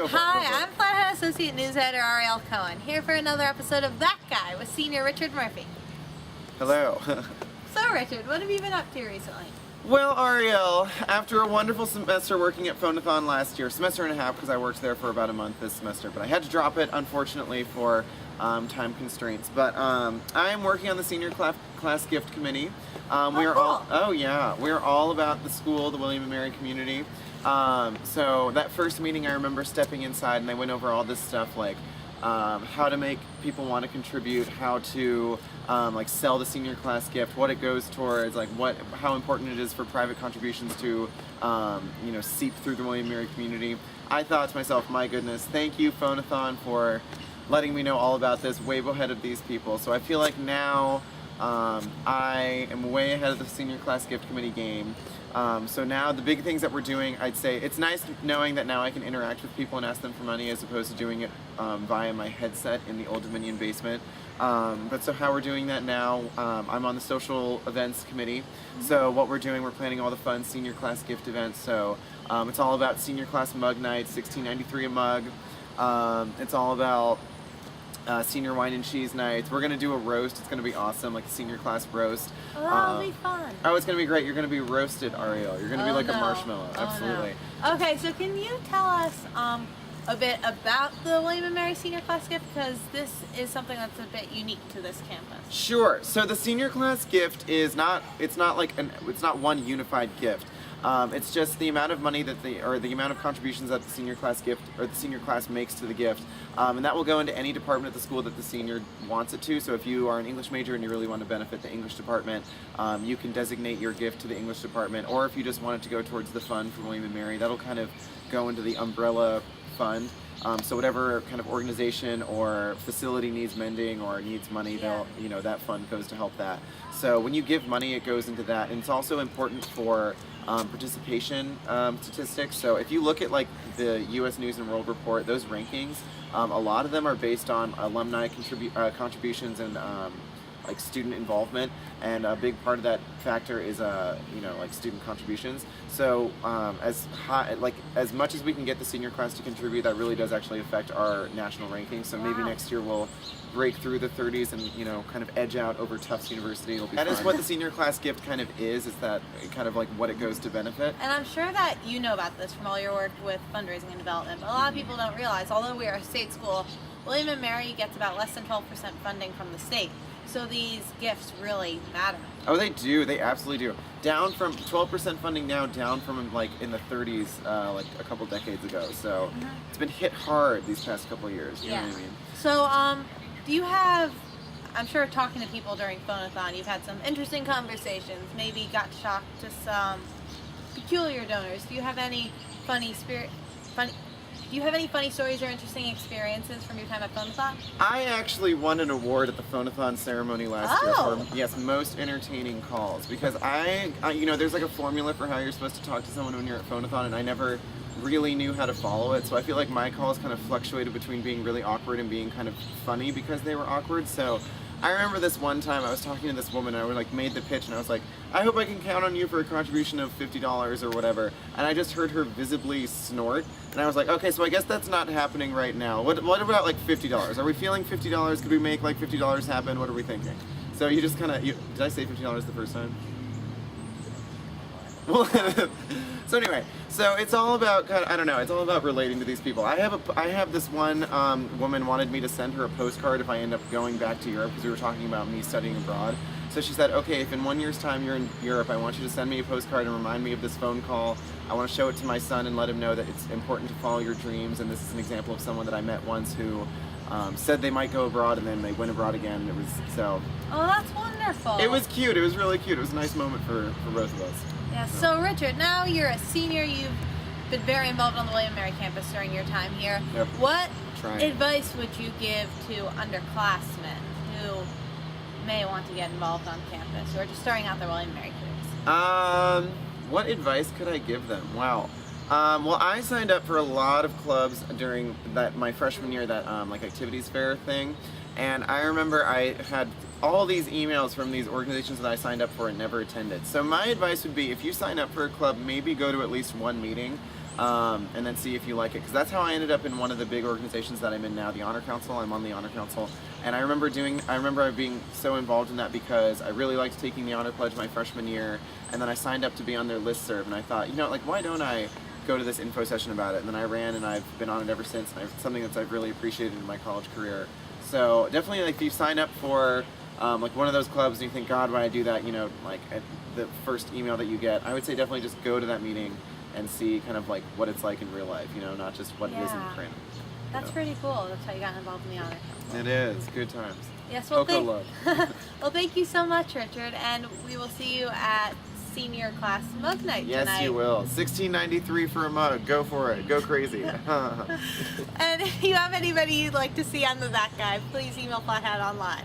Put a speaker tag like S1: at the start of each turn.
S1: Hi, I'm Flathead Associate News Editor Ariel Cohen, here for another episode of That Guy with Senior Richard Murphy.
S2: Hello.
S1: So Richard, what have you been up to recently?
S2: Well, Ariel, after a wonderful semester working at Phonathon last year, semester and a half because I worked there for about a month this semester, but I had to drop it unfortunately for time constraints. But I am working on the senior class gift committee. We are all we're all about the school, the William and Mary community. So that first meeting, I remember stepping inside and they went over all this stuff like how to make people want to contribute, how to like sell the senior class gift, what it goes towards, like how important it is for private contributions to seep through the William and Mary community. I thought to myself, my goodness, thank you Phonathon for letting me know all about this way ahead of these people. So I feel like now I am way ahead of the senior class gift committee game. So now the big things that we're doing, I'd say it's nice knowing that now I can interact with people and ask them for money as opposed to doing it via my headset in the Old Dominion basement. But so how we're doing that now, I'm on the social events committee. So what we're doing, we're planning all the fun senior class gift events. So it's all about senior class mug night, $16.93 a mug. It's all about senior wine and cheese nights. We're going to do a roast. It's going to be awesome, like a senior class roast.
S1: Oh, that'll be fun.
S2: Oh, it's going to be great. You're going to be roasted, Ariel. You're going to be like a marshmallow. Absolutely.
S1: No. Okay, so can you tell us a bit about the William and Mary senior class gift, because this is something that's a bit unique to this campus.
S2: Sure. So the senior class gift is not one unified gift. It's just the amount of money that the amount of contributions that the senior class gift or the senior class makes to the gift, and that will go into any department at the school that the senior wants it to. So if you are an English major and you really want to benefit the English department, you can designate your gift to the English department, or if you just want it to go towards the fund for William and Mary, that'll kind of go into the umbrella fund. So whatever kind of organization or facility needs mending or needs money, that fund goes to help that. So when you give money, it goes into that, and it's also important for participation statistics. So if you look at like the U.S. News and World Report, those rankings, a lot of them are based on alumni contributions and like student involvement, and a big part of that factor is like student contributions. So as much as we can get the senior class to contribute, that really does actually affect our national rankings. So maybe next year we'll break through the 30s and kind of edge out over Tufts University. It'll be fun. That is what the senior class gift kind of is that kind of like what it goes to benefit.
S1: And I'm sure that you know about this from all your work with fundraising and development, but a lot of people don't realize, although we are a state school, William and Mary gets about less than 12% funding from the state. So these gifts really matter.
S2: Oh, they do. They absolutely do. Down from 12% funding now, down from like in the 30s, like a couple decades ago. So it's been hit hard these past couple of years. You know what I mean?
S1: So do you have, I'm sure talking to people during Phonathon, you've had some interesting conversations, maybe got shocked to some peculiar donors. Do you have any funny stories or interesting experiences from your time at Phonathon?
S2: I actually won an award at the Phonathon ceremony last year for most entertaining calls, because I there's like a formula for how you're supposed to talk to someone when you're at Phonathon, and I never really knew how to follow it. So I feel like my calls kind of fluctuated between being really awkward and being kind of funny because they were awkward. So I remember this one time I was talking to this woman and I like made the pitch and I was like, I hope I can count on you for a contribution of $50 or whatever. And I just heard her visibly snort and I was like, okay, so I guess that's not happening right now. What about like $50? Are we feeling $50? Could we make like $50 happen? What are we thinking? So you just kind of, did I say $50 the first time? Well, so anyway, so it's all about I don't know. It's all about relating to these people. I have this one woman wanted me to send her a postcard if I end up going back to Europe, because we were talking about me studying abroad. So she said, okay, if in 1 year's time you're in Europe, I want you to send me a postcard and remind me of this phone call. I want to show it to my son and let him know that it's important to follow your dreams. And this is an example of someone that I met once who said they might go abroad and then they went abroad again. It was so.
S1: Oh, that's wonderful.
S2: It was cute. It was really cute. It was a nice moment for both of us.
S1: Yeah, so Richard, now you're a senior, you've been very involved on the William and Mary campus during your time here.
S2: Yep.
S1: What advice would you give to underclassmen who may want to get involved on campus or just starting out their William and Mary careers?
S2: What advice could I give them? Wow. Well, I signed up for a lot of clubs during my freshman year, that like activities fair thing. And I remember I had all these emails from these organizations that I signed up for and never attended. So my advice would be, if you sign up for a club, maybe go to at least one meeting. and then see if you like it. Because that's how I ended up in one of the big organizations that I'm in now, the Honor Council. I'm on the Honor Council, and I remember being so involved in that because I really liked taking the Honor Pledge my freshman year, and then I signed up to be on their listserv, and I thought, like, why don't I go to this info session about it? And then I ran, and I've been on it ever since, and it's something that I've really appreciated in my college career. So definitely, like, if you sign up for like one of those clubs and you think, God, why I do that, like at the first email that you get, I would say definitely just go to that meeting and see kind of like what it's like in real life, not just what it is in print.
S1: That's pretty cool. That's how you got involved in the Honor Council.
S2: It is. Good times.
S1: Yes, well,
S2: love.
S1: well, thank you so much, Richard, and we will see you at senior class mug night tonight.
S2: Yes, you will. $16.93 for a mug. Go for it. Go crazy.
S1: And if you have anybody you'd like to see on the That Guy, please email Flathead Online.